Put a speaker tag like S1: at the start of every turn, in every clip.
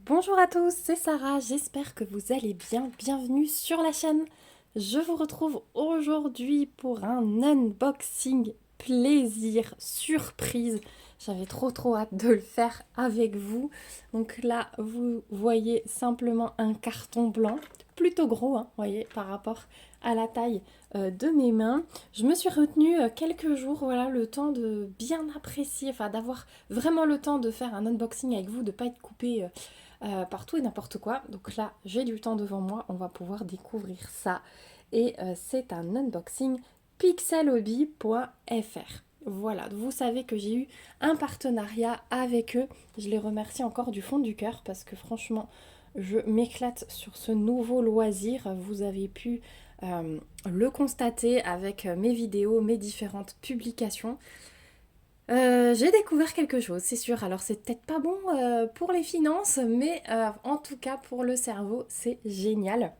S1: Bonjour à tous, c'est Sarah, j'espère que vous allez bien. Bienvenue sur la chaîne. Je vous retrouve aujourd'hui pour un unboxing plaisir, surprise. J'avais trop hâte de le faire avec vous. Donc là, vous voyez simplement un carton blanc, plutôt gros, hein, voyez, par rapport à la taille de mes mains. Je me suis retenue quelques jours, voilà, le temps de bien apprécier, enfin d'avoir vraiment le temps de faire un unboxing avec vous, de ne pas être coupé partout et n'importe quoi. Donc là, j'ai du temps devant moi, on va pouvoir découvrir ça. Et c'est un unboxing pixelhobby.fr. Voilà, vous savez que j'ai eu un partenariat avec eux. Je les remercie encore du fond du cœur parce que franchement, je m'éclate sur ce nouveau loisir. Vous avez pu le constater avec mes vidéos, mes différentes publications. J'ai découvert quelque chose, c'est sûr. Alors c'est peut-être pas bon pour les finances, mais en tout cas pour le cerveau, c'est génial.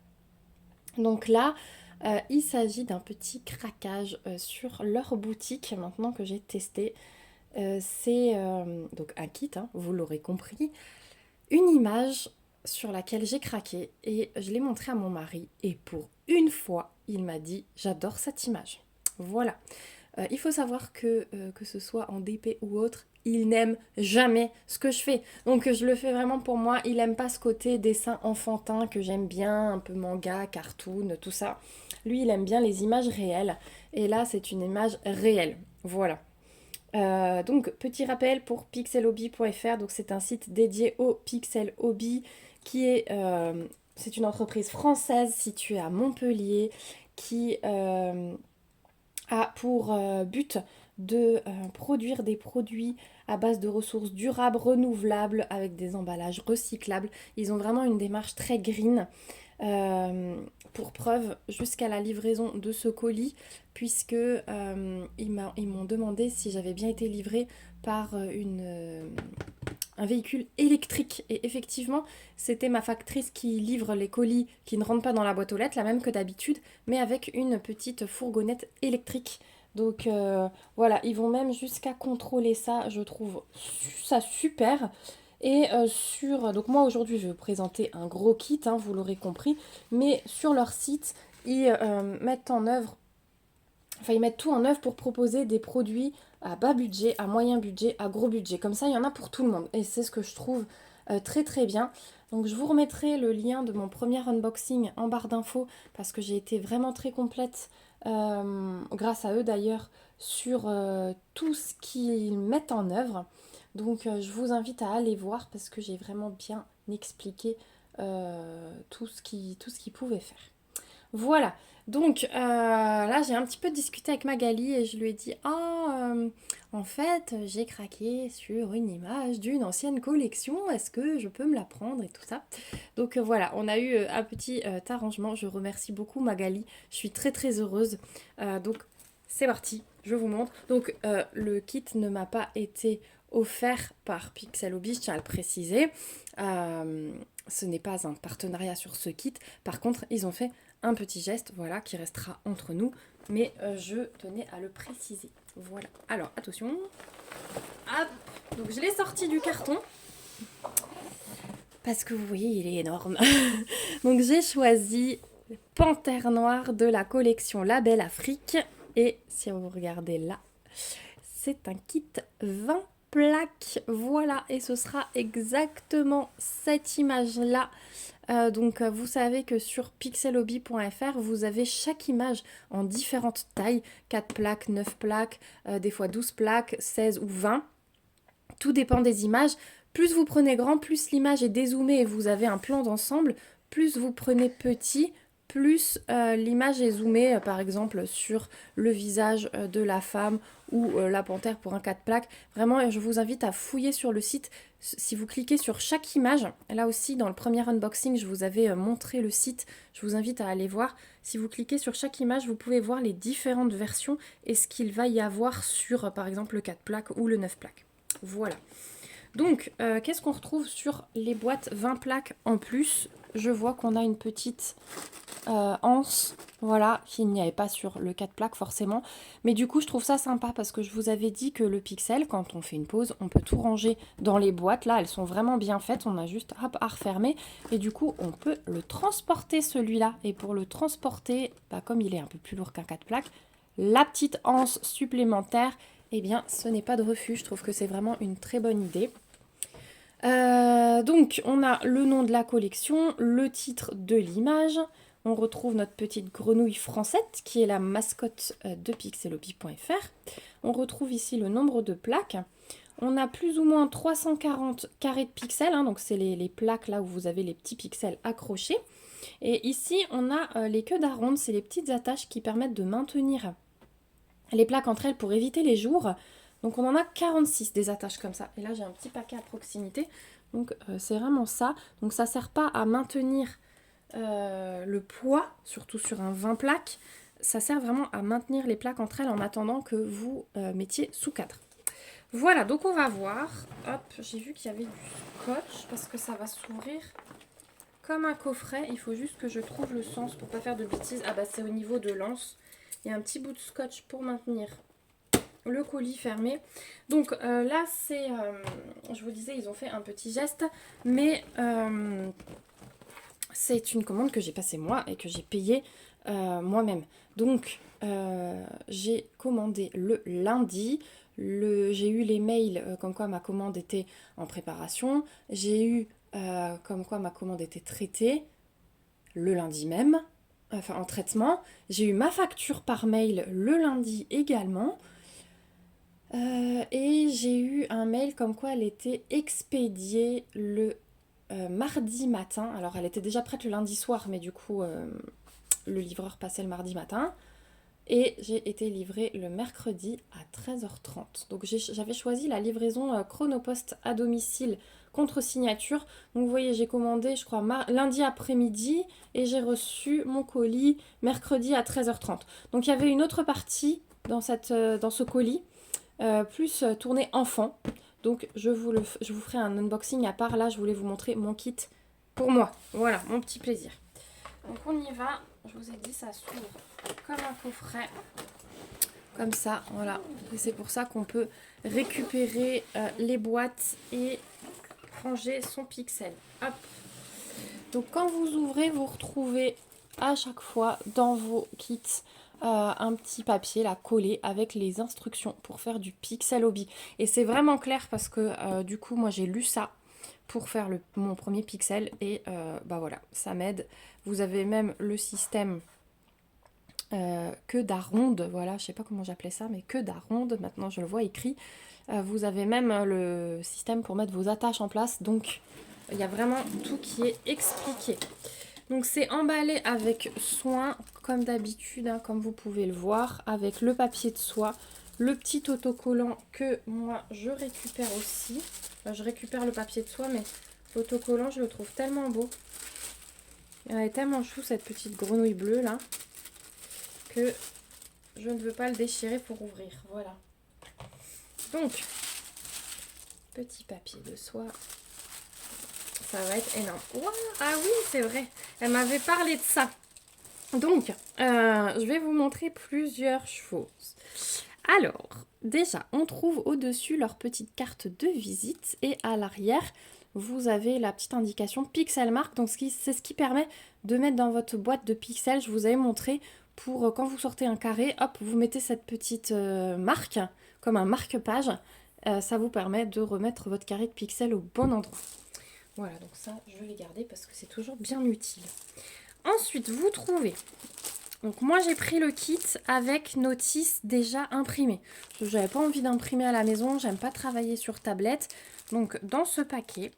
S1: Donc là, il s'agit d'un petit craquage sur leur boutique maintenant que j'ai testé. C'est donc un kit, hein, vous l'aurez compris, une image sur laquelle j'ai craqué et je l'ai montré à mon mari et pour une fois, il m'a dit j'adore cette image. Voilà. Il faut savoir que ce soit en DP ou autre, il n'aime jamais ce que je fais. Donc je le fais vraiment pour moi. Il n'aime pas ce côté dessin enfantin que j'aime bien, un peu manga, cartoon, tout ça. Lui, il aime bien les images réelles. Et là, c'est une image réelle. Voilà. Donc, petit rappel pour pixelhobby.fr. Donc, c'est un site dédié au pixel hobby qui est... c'est une entreprise française située à Montpellier qui a pour but de produire des produits à base de ressources durables, renouvelables, avec des emballages recyclables. Ils ont vraiment une démarche très green. Pour preuve, jusqu'à la livraison de ce colis, puisque ils m'ont demandé si j'avais bien été livrée par un véhicule électrique. Et effectivement, c'était ma factrice qui livre les colis qui ne rentrent pas dans la boîte aux lettres, la même que d'habitude, mais avec une petite fourgonnette électrique. Donc voilà, ils vont même jusqu'à contrôler ça, je trouve ça super. Et donc moi aujourd'hui je vais vous présenter un gros kit, hein, vous l'aurez compris, mais sur leur site, ils mettent en œuvre enfin, ils mettent tout en œuvre pour proposer des produits à bas budget, à moyen budget, à gros budget. Comme ça, il y en a pour tout le monde. Et c'est ce que je trouve très bien. Donc je vous remettrai le lien de mon premier unboxing en barre d'infos parce que j'ai été vraiment très complète, grâce à eux d'ailleurs, sur tout ce qu'ils mettent en œuvre. Donc je vous invite à aller voir parce que j'ai vraiment bien expliqué tout ce qu'ils pouvaient faire. Voilà, donc là j'ai un petit peu discuté avec Magali et je lui ai dit ah en fait j'ai craqué sur une image d'une ancienne collection, est-ce que je peux me la prendre et tout ça. Donc voilà, on a eu un petit arrangement, je remercie beaucoup Magali, je suis très heureuse. Donc c'est parti, je vous montre. Donc le kit ne m'a pas été offert par Pixel Hobby, je tiens à le préciser. Ce n'est pas un partenariat sur ce kit, par contre ils ont fait un petit geste, voilà, qui restera entre nous, mais je tenais à le préciser. Voilà. Alors, attention. Hop. Donc, je l'ai sorti du carton. Parce que vous voyez, il est énorme. Donc, j'ai choisi Panthère Noire de la collection La Belle Afrique. Et si vous regardez là, c'est un kit 20 plaques. Voilà, et ce sera exactement cette image-là. Donc vous savez que sur pixelhobby.fr, vous avez chaque image en différentes tailles, 4 plaques, 9 plaques, des fois 12 plaques, 16 ou 20. Tout dépend des images. Plus vous prenez grand, plus l'image est dézoomée et vous avez un plan d'ensemble. Plus vous prenez petit, plus l'image est zoomée, par exemple sur le visage de la femme ou la panthère pour un 4 plaques. Vraiment, je vous invite à fouiller sur le site. Si vous cliquez sur chaque image, là aussi dans le premier unboxing, je vous avais montré le site. Je vous invite à aller voir. Si vous cliquez sur chaque image, vous pouvez voir les différentes versions et ce qu'il va y avoir sur, par exemple, le 4 plaques ou le 9 plaques. Voilà. Donc, qu'est-ce qu'on retrouve sur les boîtes 20 plaques en plus? Je vois qu'on a une petite anse, voilà, qu'il n'y avait pas sur le 4 plaques forcément. Mais du coup, je trouve ça sympa parce que je vous avais dit que le pixel, quand on fait une pause, on peut tout ranger dans les boîtes. Là, elles sont vraiment bien faites. On a juste hop, à refermer. Et du coup, on peut le transporter celui-là. Et pour le transporter, bah, comme il est un peu plus lourd qu'un 4 plaques, la petite anse supplémentaire, eh bien, ce n'est pas de refus. Je trouve que c'est vraiment une très bonne idée. Donc, on a le nom de la collection, le titre de l'image. On retrouve notre petite grenouille Francette, qui est la mascotte de pixelopi.fr. On retrouve ici le nombre de plaques. On a plus ou moins 340 carrés de pixels, hein, donc c'est les plaques là où vous avez les petits pixels accrochés. Et ici, on a les queues d'aronde, c'est les petites attaches qui permettent de maintenir les plaques entre elles pour éviter les jours. Donc on en a 46 des attaches comme ça. Et là j'ai un petit paquet à proximité. Donc c'est vraiment ça. Donc ça ne sert pas à maintenir le poids, surtout sur un 20 plaques. Ça sert vraiment à maintenir les plaques entre elles en attendant que vous mettiez sous cadre. Voilà, donc on va voir. Hop, j'ai vu qu'il y avait du scotch parce que ça va s'ouvrir comme un coffret. Il faut juste que je trouve le sens pour pas faire de bêtises. Ah bah c'est au niveau de l'anse. Il y a un petit bout de scotch pour maintenir le colis fermé. Donc là c'est, je vous disais, ils ont fait un petit geste, mais c'est une commande que j'ai passée moi et que j'ai payée moi-même. Donc j'ai commandé le lundi. J'ai eu les mails comme quoi ma commande était en préparation. J'ai eu comme quoi ma commande était traitée le lundi même, enfin en traitement. J'ai eu ma facture par mail le lundi également. Et j'ai eu un mail comme quoi elle était expédiée le mardi matin. Alors elle était déjà prête le lundi soir, mais du coup le livreur passait le mardi matin. Et j'ai été livrée le mercredi à 13h30. Donc j'avais choisi la livraison Chronopost à domicile contre signature. Donc vous voyez, j'ai commandé, je crois, lundi après-midi et j'ai reçu mon colis mercredi à 13h30. Donc il y avait une autre partie dans ce colis, plus tourné enfant. Donc je vous ferai un unboxing à part. Là, je voulais vous montrer mon kit pour moi. Voilà, mon petit plaisir. Donc on y va. Je vous ai dit, ça s'ouvre comme un coffret. Comme ça, voilà. Et c'est pour ça qu'on peut récupérer les boîtes et ranger son pixel. Hop. Donc quand vous ouvrez, vous retrouvez à chaque fois dans vos kits un petit papier là collé avec les instructions pour faire du pixel hobby. Et c'est vraiment clair parce que du coup moi j'ai lu ça pour faire mon premier pixel et bah voilà, ça m'aide. Vous avez même le système queue d'aronde, voilà, je sais pas comment j'appelais ça, mais queue d'aronde, maintenant je le vois écrit. Vous avez même le système pour mettre vos attaches en place, donc il y a vraiment tout qui est expliqué. Donc c'est emballé avec soin, comme d'habitude, hein, comme vous pouvez le voir, avec le papier de soie, le petit autocollant que moi je récupère aussi. Enfin, je récupère le papier de soie, mais l'autocollant je le trouve tellement beau. Elle est tellement chou cette petite grenouille bleue là, que je ne veux pas le déchirer pour ouvrir. Voilà. Donc, petit papier de soie. Ça va être énorme. Wow, ah oui, c'est vrai. Elle m'avait parlé de ça. Donc, je vais vous montrer plusieurs choses. Alors, déjà, on trouve au-dessus leur petite carte de visite et à l'arrière, vous avez la petite indication Pixel Mark. Donc, c'est ce qui permet de mettre dans votre boîte de pixels. Je vous avais montré pour quand vous sortez un carré, hop, vous mettez cette petite marque, comme un marque-page. Ça vous permet de remettre votre carré de pixels au bon endroit. Voilà, donc ça, je vais les garder parce que c'est toujours bien utile. Ensuite, vous trouvez... Donc moi, j'ai pris le kit avec notice déjà imprimée. J'avais pas envie d'imprimer à la maison, j'aime pas travailler sur tablette. Donc dans ce paquet,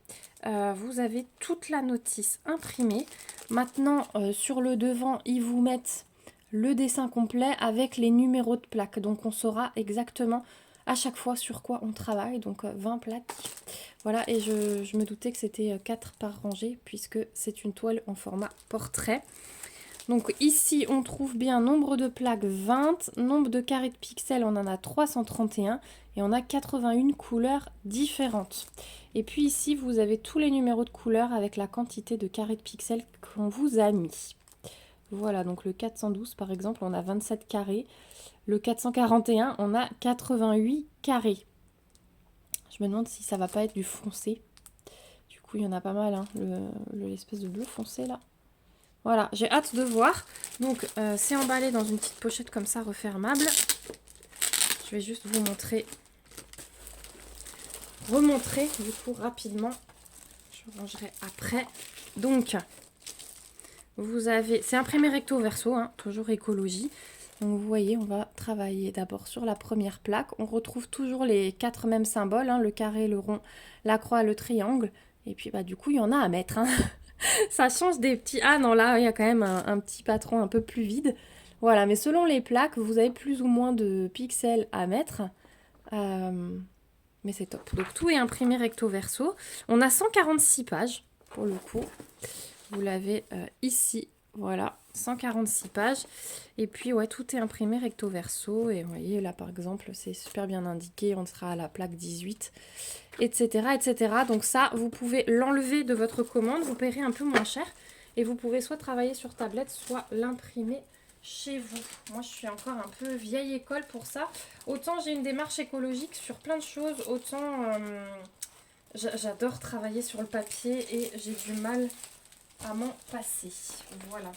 S1: vous avez toute la notice imprimée. Maintenant, sur le devant, ils vous mettent le dessin complet avec les numéros de plaques. Donc on saura exactement à chaque fois sur quoi on travaille. Donc 20 plaques. Voilà, et je me doutais que c'était 4 par rangée puisque c'est une toile en format portrait. Donc ici, on trouve bien nombre de plaques 20, nombre de carrés de pixels, on en a 331. et on a 81 couleurs différentes. Et puis ici, vous avez tous les numéros de couleurs avec la quantité de carrés de pixels qu'on vous a mis. Voilà, donc le 412 par exemple, on a 27 carrés. Le 441, on a 88 carrés. Je me demande si ça va pas être du foncé. Du coup, il y en a pas mal, hein, l'espèce de bleu foncé là. Voilà, j'ai hâte de voir. Donc, c'est emballé dans une petite pochette comme ça, refermable. Je vais juste vous remontrer du coup rapidement. Je rangerai après. Donc, vous avez... C'est imprimé recto verso, hein, toujours écologie. Donc, vous voyez, on va travailler d'abord sur la première plaque. On retrouve toujours les 4 mêmes symboles, hein, le carré, le rond, la croix, le triangle. Et puis, bah, du coup, il y en a à mettre, hein. Ça change des petits... Ah non, là, il y a quand même un petit patron un peu plus vide. Voilà, mais selon les plaques, vous avez plus ou moins de pixels à mettre. Mais c'est top. Donc, tout est imprimé recto verso. On a 146 pages, pour le coup. Vous l'avez ici. Voilà, 146 pages. Et puis, ouais, tout est imprimé recto verso. Et vous voyez, là, par exemple, c'est super bien indiqué. On sera à la plaque 18, etc., etc. Donc ça, vous pouvez l'enlever de votre commande. Vous paierez un peu moins cher. Et vous pouvez soit travailler sur tablette, soit l'imprimer chez vous. Moi, je suis encore un peu vieille école pour ça. Autant j'ai une démarche écologique sur plein de choses, autant j'adore travailler sur le papier et j'ai du mal à m'en passer. Voilà.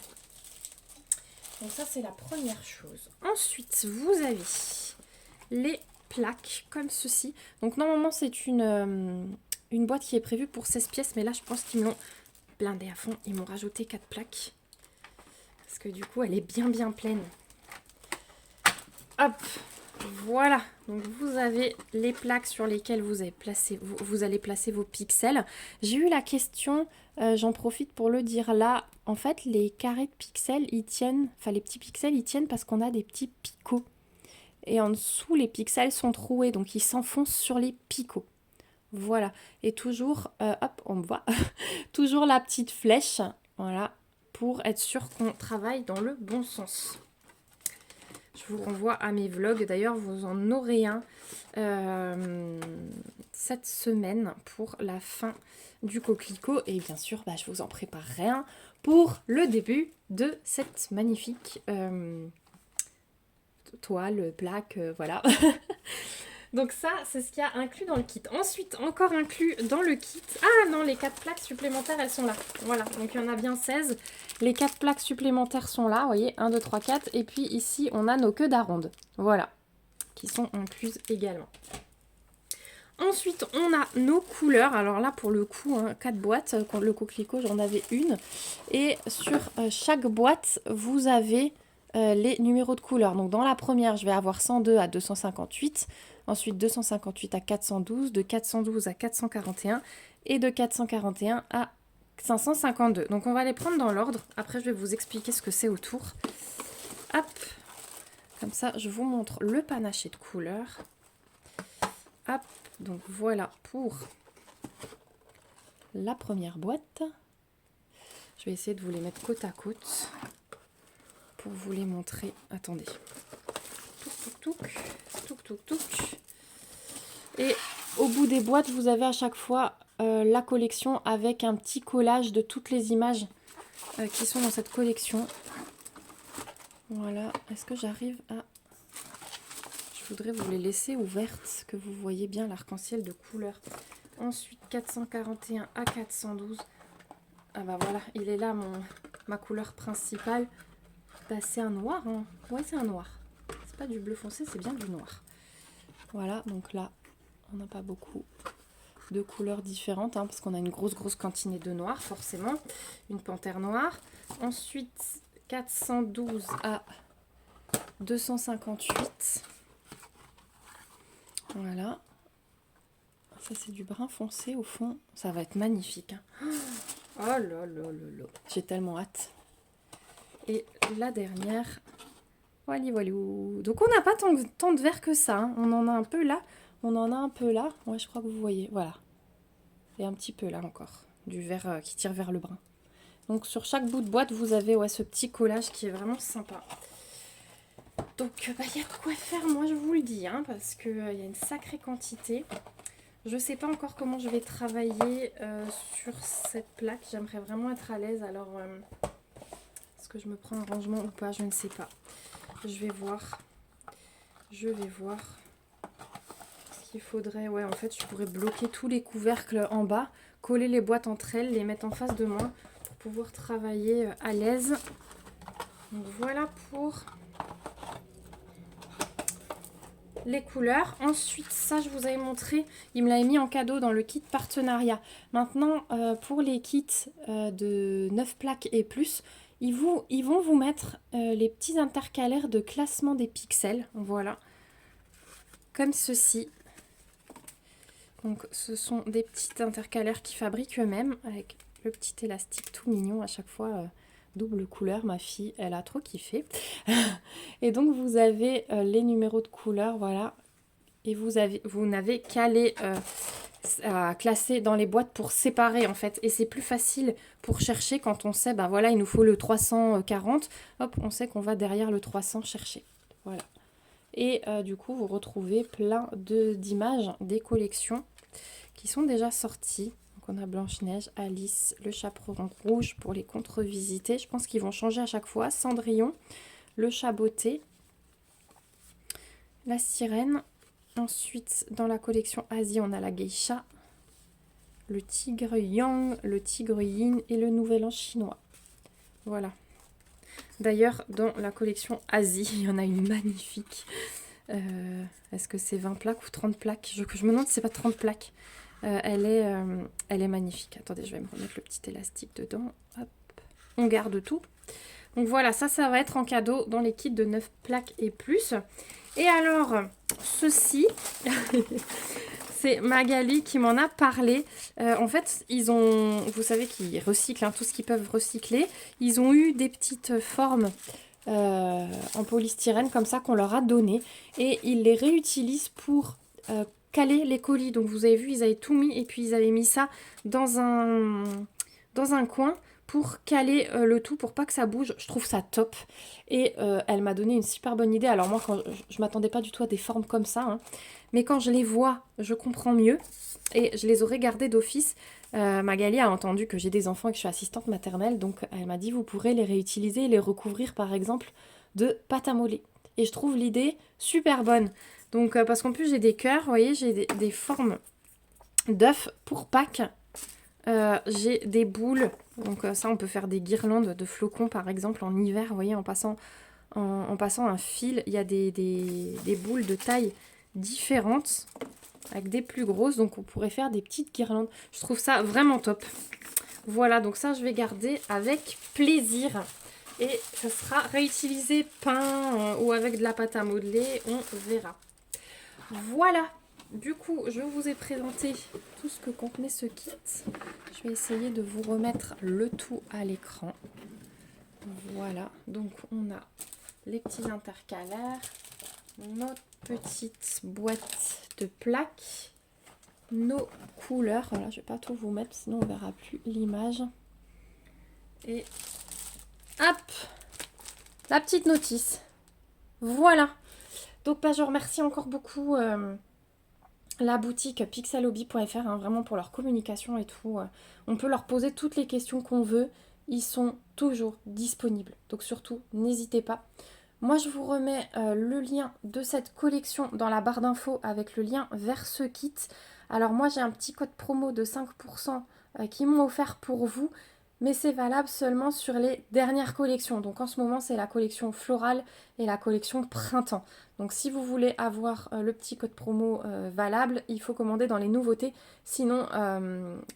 S1: Donc ça, c'est la première chose. Ensuite, vous avez les plaques comme ceci. Donc normalement, c'est une boîte qui est prévue pour 16 pièces, mais là, je pense qu'ils me l'ont blindé à fond. Ils m'ont rajouté 4 plaques. Parce que du coup, elle est bien pleine. Hop, voilà. Donc vous avez les plaques sur lesquelles vous allez placer vos pixels. J'ai eu la question, j'en profite pour le dire là. En fait, les carrés de pixels, ils tiennent, enfin les petits pixels, ils tiennent parce qu'on a des petits picots. Et en dessous, les pixels sont troués, donc ils s'enfoncent sur les picots. Voilà. Et toujours, hop, on me voit, toujours la petite flèche, voilà, pour être sûr qu'on travaille dans le bon sens. Je vous renvoie à mes vlogs. D'ailleurs, vous en aurez un cette semaine pour la fin du coquelicot. Et bien sûr, bah, je vous en préparerai un pour le début de cette magnifique toile, plaque, voilà. Donc ça, c'est ce qu'il y a inclus dans le kit. Ensuite, encore inclus dans le kit... Ah non, les 4 plaques supplémentaires, elles sont là. Voilà, donc il y en a bien 16. Les 4 plaques supplémentaires sont là, vous voyez, 1, 2, 3, 4. Et puis ici, on a nos queues d'aronde. Voilà, qui sont incluses également. Ensuite, on a nos couleurs. Alors là, pour le coup, hein, 4 boîtes. Le coquelicot, j'en avais une. Et sur chaque boîte, vous avez les numéros de couleurs. Donc dans la première, je vais avoir 102 à 258. Ensuite, 258 à 412, de 412 à 441 et de 441 à 552. Donc, on va les prendre dans l'ordre. Après, je vais vous expliquer ce que c'est autour. Hop, comme ça, je vous montre le panaché de couleurs. Hop, donc voilà pour la première boîte. Je vais essayer de vous les mettre côte à côte pour vous les montrer. Attendez. Touc. Et au bout des boîtes, vous avez à chaque fois la collection avec un petit collage de toutes les images qui sont dans cette collection. Voilà. Est-ce que j'arrive à... Je voudrais vous les laisser ouvertes, que vous voyez bien l'arc-en-ciel de couleurs. Ensuite, 441 à 412. Ah bah voilà, il est là ma couleur principale. Bah, c'est un noir, hein. Ouais, c'est un noir. C'est pas du bleu foncé, c'est bien du noir. Voilà, donc là, on n'a pas beaucoup de couleurs différentes, hein, parce qu'on a une grosse quantité de noir, forcément. Une panthère noire. Ensuite, 412 à 258. Voilà. Ça, c'est du brun foncé, au fond. Ça va être magnifique. Hein. Oh là là là là. J'ai tellement hâte. Et la dernière... Voilà. Donc, on n'a pas tant de vert que ça. Hein. On en a un peu là. On en a un peu là. Ouais, je crois que vous voyez. Voilà. Et un petit peu là encore. Du vert qui tire vers le brun. Donc, sur chaque bout de boîte, vous avez ce petit collage qui est vraiment sympa. Donc il y a de quoi faire, moi je vous le dis, hein, parce qu'il y a une sacrée quantité. Je sais pas encore comment je vais travailler sur cette plaque. J'aimerais vraiment être à l'aise. Alors, est-ce que je me prends un rangement ou pas? Je ne sais pas. Je vais voir. Je vais voir. Ce qu'il faudrait... Ouais, en fait, je pourrais bloquer tous les couvercles en bas, coller les boîtes entre elles, les mettre en face de moi pour pouvoir travailler à l'aise. Donc voilà pour les couleurs. Ensuite, ça je vous avais montré, il me l'avait mis en cadeau dans le kit partenariat. Maintenant, pour les kits de 9 plaques et plus, ils vont vous mettre les petits intercalaires de classement des pixels. Voilà, comme ceci. Donc ce sont des petits intercalaires qui fabriquent eux-mêmes avec le petit élastique tout mignon à chaque fois. Double couleur, ma fille, elle a trop kiffé. Et donc vous avez les numéros de couleurs, voilà. Et vous n'avez qu'à les classer dans les boîtes pour séparer en fait. Et c'est plus facile pour chercher quand on sait, ben voilà, il nous faut le 340. Hop, on sait qu'on va derrière le 300 chercher. Voilà. Et du coup, vous retrouvez plein d'images des collections qui sont déjà sorties. Donc on a Blanche-Neige, Alice, le Chaperon Rouge pour les contre-visités. Je pense qu'ils vont changer à chaque fois. Cendrillon, le Chat Beauté, la Sirène. Ensuite, dans la collection Asie, on a la Geisha, le Tigre Yang, le Tigre Yin et le Nouvel An chinois. Voilà. D'ailleurs, dans la collection Asie, il y en a une magnifique. Est-ce que c'est 20 plaques ou 30 plaques? Je me demande si c'est pas 30 plaques. Elle est magnifique. Attendez, je vais me remettre le petit élastique dedans. Hop. On garde tout. Donc voilà, ça va être en cadeau dans les kits de 9 plaques et plus. Et alors, ceci, c'est Magali qui m'en a parlé. En fait, vous savez qu'ils recyclent tout ce qu'ils peuvent recycler. Ils ont eu des petites formes en polystyrène comme ça qu'on leur a donné. Et ils les réutilisent pour caler les colis. Donc vous avez vu, ils avaient tout mis et puis ils avaient mis ça dans un coin pour caler le tout, pour pas que ça bouge. Je trouve ça top. Et elle m'a donné une super bonne idée. Alors moi, je m'attendais pas du tout à des formes comme ça. Hein. Mais quand je les vois, je comprends mieux. Et je les aurais gardées d'office. Magali a entendu que j'ai des enfants et que je suis assistante maternelle. Donc elle m'a dit, vous pourrez les réutiliser et les recouvrir par exemple de pâte à modeler. Et je trouve l'idée super bonne. Donc parce qu'en plus j'ai des cœurs, vous voyez, j'ai des formes d'œufs pour Pâques. J'ai des boules, donc ça on peut faire des guirlandes de flocons par exemple en hiver, vous voyez, en passant un fil, il y a des boules de taille différentes avec des plus grosses, donc on pourrait faire des petites guirlandes. Je trouve ça vraiment top. Voilà, donc ça je vais garder avec plaisir et ça sera réutilisé peint ou avec de la pâte à modeler, on verra. Voilà. Du coup, je vous ai présenté tout ce que contenait ce kit. Je vais essayer de vous remettre le tout à l'écran. Voilà, donc on a les petits intercalaires, notre petite boîte de plaques, nos couleurs. Voilà, je vais pas tout vous mettre, sinon on verra plus l'image. Et hop, la petite notice. Voilà. Donc je remercie encore beaucoup la boutique pixelhobby.fr, hein, vraiment pour leur communication et tout. On peut leur poser toutes les questions qu'on veut. Ils sont toujours disponibles. Donc surtout, n'hésitez pas. Moi, je vous remets le lien de cette collection dans la barre d'infos avec le lien vers ce kit. Alors moi, j'ai un petit code promo de 5% qu'ils m'ont offert pour vous. Mais c'est valable seulement sur les dernières collections. Donc en ce moment, c'est la collection florale et la collection printemps. Donc si vous voulez avoir le petit code promo valable, il faut commander dans les nouveautés. Sinon,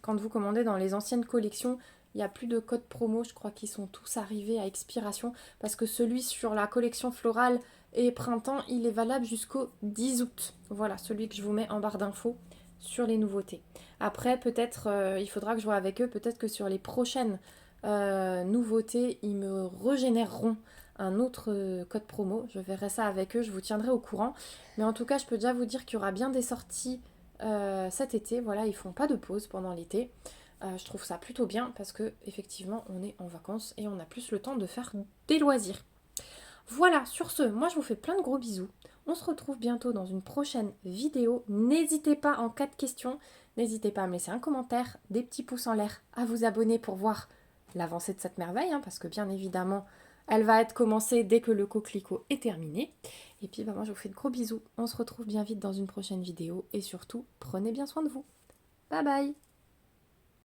S1: quand vous commandez dans les anciennes collections, il n'y a plus de code promo. Je crois qu'ils sont tous arrivés à expiration. Parce que celui sur la collection florale et printemps, il est valable jusqu'au 10 août. Voilà, celui que je vous mets en barre d'infos sur les nouveautés. Après, peut-être, il faudra que je vois avec eux, peut-être que sur les prochaines nouveautés, ils me régénéreront un autre code promo. Je verrai ça avec eux, je vous tiendrai au courant. Mais en tout cas, je peux déjà vous dire qu'il y aura bien des sorties cet été. Voilà, ils font pas de pause pendant l'été. Je trouve ça plutôt bien parce que effectivement, on est en vacances et on a plus le temps de faire des loisirs. Voilà, sur ce, moi je vous fais plein de gros bisous. On se retrouve bientôt dans une prochaine vidéo. N'hésitez pas, en cas de question, n'hésitez pas à me laisser un commentaire, des petits pouces en l'air, à vous abonner pour voir l'avancée de cette merveille, parce que bien évidemment, elle va être commencée dès que le coquelicot est terminé. Et puis moi je vous fais de gros bisous. On se retrouve bien vite dans une prochaine vidéo et surtout, prenez bien soin de vous. Bye bye!